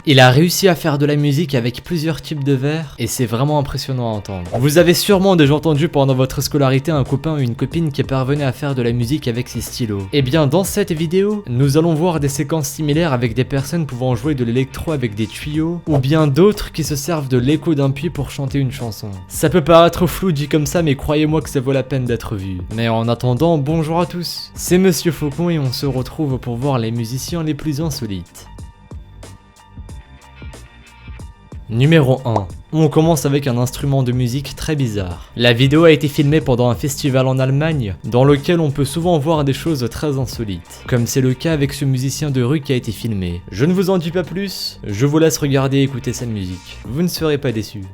Il a réussi à faire de la musique avec plusieurs types de verres et c'est vraiment impressionnant à entendre. Vous avez sûrement déjà entendu pendant votre scolarité un copain ou une copine qui parvenait à faire de la musique avec ses stylos. Et bien dans cette vidéo, nous allons voir des séquences similaires avec des personnes pouvant jouer de l'électro avec des tuyaux ou bien d'autres qui se servent de l'écho d'un puits pour chanter une chanson. Ça peut paraître flou dit comme ça mais croyez-moi que ça vaut la peine d'être vu. Mais en attendant, bonjour à tous, c'est Monsieur Faucon et on se retrouve pour voir les musiciens les plus insolites. Numéro 1. On commence avec un instrument de musique très bizarre. La vidéo a été filmée pendant un festival en Allemagne, dans lequel on peut souvent voir des choses très insolites, comme c'est le cas avec ce musicien de rue qui a été filmé. Je ne vous en dis pas plus, je vous laisse regarder et écouter sa musique. Vous ne serez pas déçus.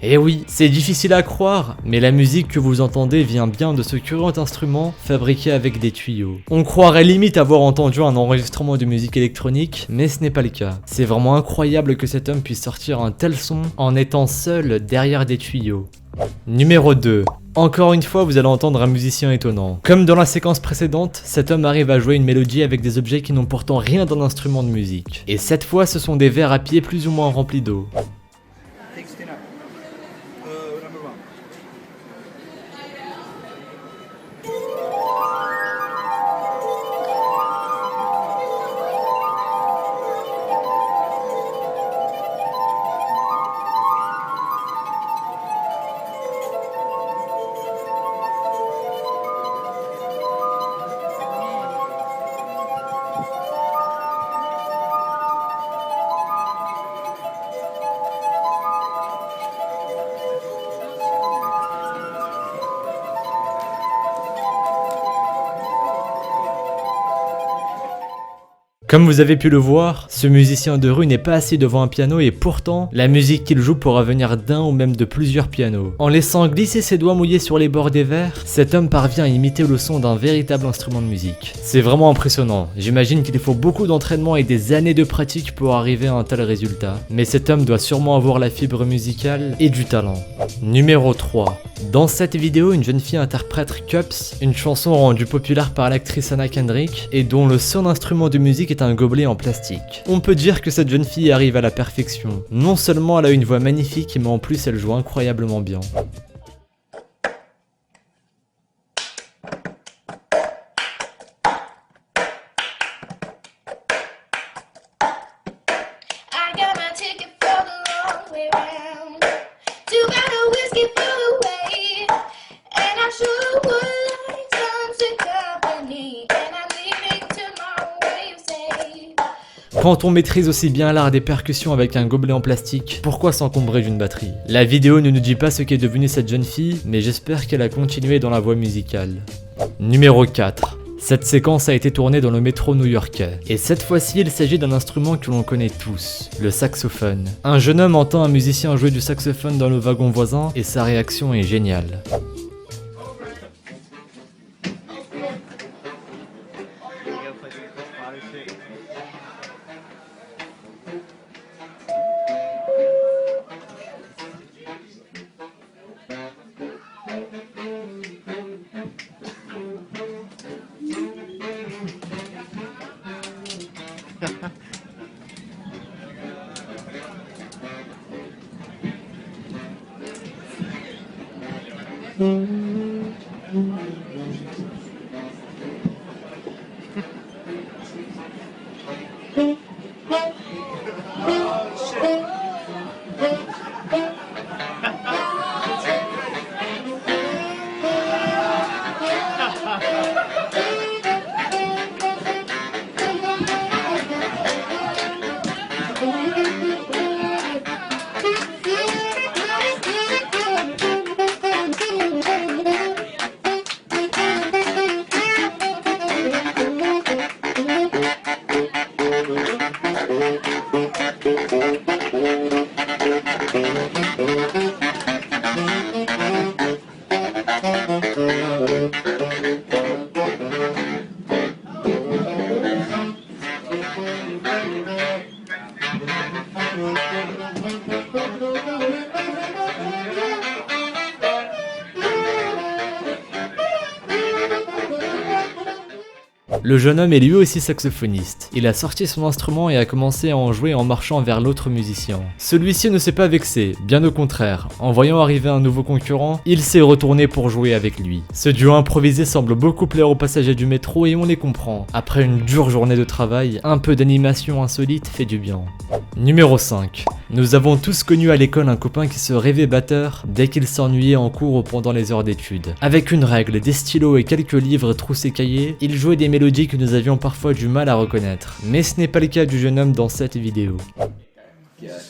Et oui, c'est difficile à croire, mais la musique que vous entendez vient bien de ce curieux instrument fabriqué avec des tuyaux. On croirait limite avoir entendu un enregistrement de musique électronique, mais ce n'est pas le cas. C'est vraiment incroyable que cet homme puisse sortir un tel son en étant seul derrière des tuyaux. Numéro 2. Encore une fois, vous allez entendre un musicien étonnant. Comme dans la séquence précédente, cet homme arrive à jouer une mélodie avec des objets qui n'ont pourtant rien d'un instrument de musique. Et cette fois, ce sont des verres à pied plus ou moins remplis d'eau. Comme vous avez pu le voir, ce musicien de rue n'est pas assis devant un piano et pourtant, la musique qu'il joue pourra venir d'un ou même de plusieurs pianos. En laissant glisser ses doigts mouillés sur les bords des verres, cet homme parvient à imiter le son d'un véritable instrument de musique. C'est vraiment impressionnant, j'imagine qu'il faut beaucoup d'entraînement et des années de pratique pour arriver à un tel résultat, mais cet homme doit sûrement avoir la fibre musicale et du talent. Numéro 3. Dans cette vidéo, une jeune fille interprète Cups, une chanson rendue populaire par l'actrice Anna Kendrick et dont le seul instrument de musique est un gobelet en plastique. On peut dire que cette jeune fille arrive à la perfection. Non seulement elle a une voix magnifique, mais en plus elle joue incroyablement bien. Quand on maîtrise aussi bien l'art des percussions avec un gobelet en plastique, pourquoi s'encombrer d'une batterie? La vidéo ne nous dit pas ce qu'est devenue cette jeune fille, mais j'espère qu'elle a continué dans la voie musicale. Numéro 4. Cette séquence a été tournée dans le métro new-yorkais. Et cette fois-ci, il s'agit d'un instrument que l'on connaît tous, le saxophone. Un jeune homme entend un musicien jouer du saxophone dans le wagon voisin et sa réaction est géniale. Le jeune homme est lui aussi saxophoniste. Il a sorti son instrument et a commencé à en jouer en marchant vers l'autre musicien. Celui-ci ne s'est pas vexé, bien au contraire. En voyant arriver un nouveau concurrent, il s'est retourné pour jouer avec lui. Ce duo improvisé semble beaucoup plaire aux passagers du métro et on les comprend. Après une dure journée de travail, un peu d'animation insolite fait du bien. Numéro 5. Nous avons tous connu à l'école un copain qui se rêvait batteur dès qu'il s'ennuyait en cours ou pendant les heures d'études. Avec une règle, des stylos et quelques livres troussés cahiers, il jouait des mélodies que nous avions parfois du mal à reconnaître. Mais ce n'est pas le cas du jeune homme dans cette vidéo. Good.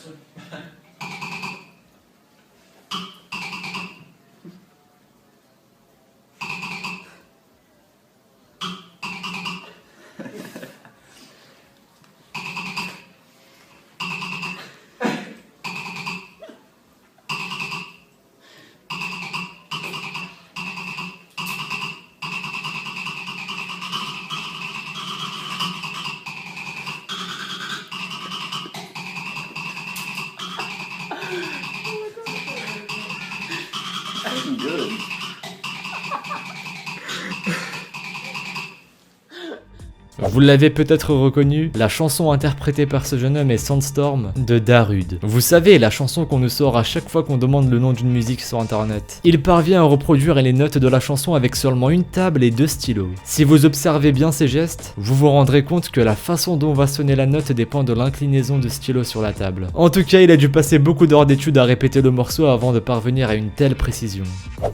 Vous l'avez peut-être reconnu, la chanson interprétée par ce jeune homme est Sandstorm de Darude. Vous savez, la chanson qu'on nous sort à chaque fois qu'on demande le nom d'une musique sur internet. Il parvient à reproduire les notes de la chanson avec seulement une table et 2 stylos. Si vous observez bien ces gestes, vous vous rendrez compte que la façon dont va sonner la note dépend de l'inclinaison de stylo sur la table. En tout cas, il a dû passer beaucoup d'heures d'études à répéter le morceau avant de parvenir à une telle précision.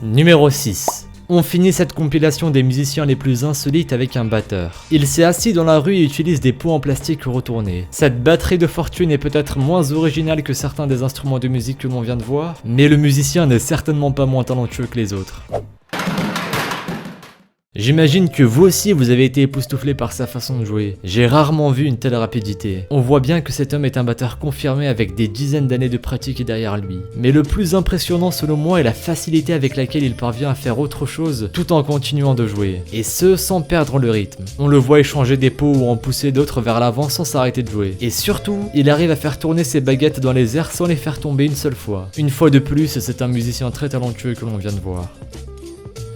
Numéro 6. On finit cette compilation des musiciens les plus insolites avec un batteur. Il s'est assis dans la rue et utilise des pots en plastique retournés. Cette batterie de fortune est peut-être moins originale que certains des instruments de musique que l'on vient de voir, mais le musicien n'est certainement pas moins talentueux que les autres. J'imagine que vous aussi vous avez été époustouflé par sa façon de jouer. J'ai rarement vu une telle rapidité. On voit bien que cet homme est un batteur confirmé avec des dizaines d'années de pratique derrière lui. Mais le plus impressionnant selon moi est la facilité avec laquelle il parvient à faire autre chose tout en continuant de jouer. Et ce, sans perdre le rythme. On le voit échanger des pots ou en pousser d'autres vers l'avant sans s'arrêter de jouer. Et surtout, il arrive à faire tourner ses baguettes dans les airs sans les faire tomber une seule fois. Une fois de plus, c'est un musicien très talentueux que l'on vient de voir.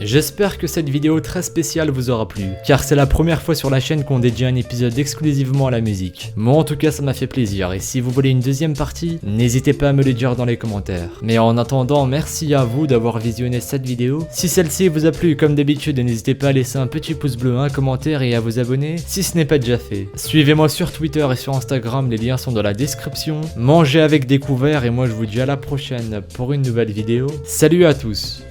J'espère que cette vidéo très spéciale vous aura plu, car c'est la première fois sur la chaîne qu'on dédie un épisode exclusivement à la musique. Moi en tout cas ça m'a fait plaisir, et si vous voulez une deuxième partie, n'hésitez pas à me le dire dans les commentaires. Mais en attendant, merci à vous d'avoir visionné cette vidéo. Si celle-ci vous a plu, comme d'habitude, n'hésitez pas à laisser un petit pouce bleu, un commentaire et à vous abonner si ce n'est pas déjà fait. Suivez-moi sur Twitter et sur Instagram, les liens sont dans la description. Mangez avec des couverts et moi je vous dis à la prochaine pour une nouvelle vidéo. Salut à tous!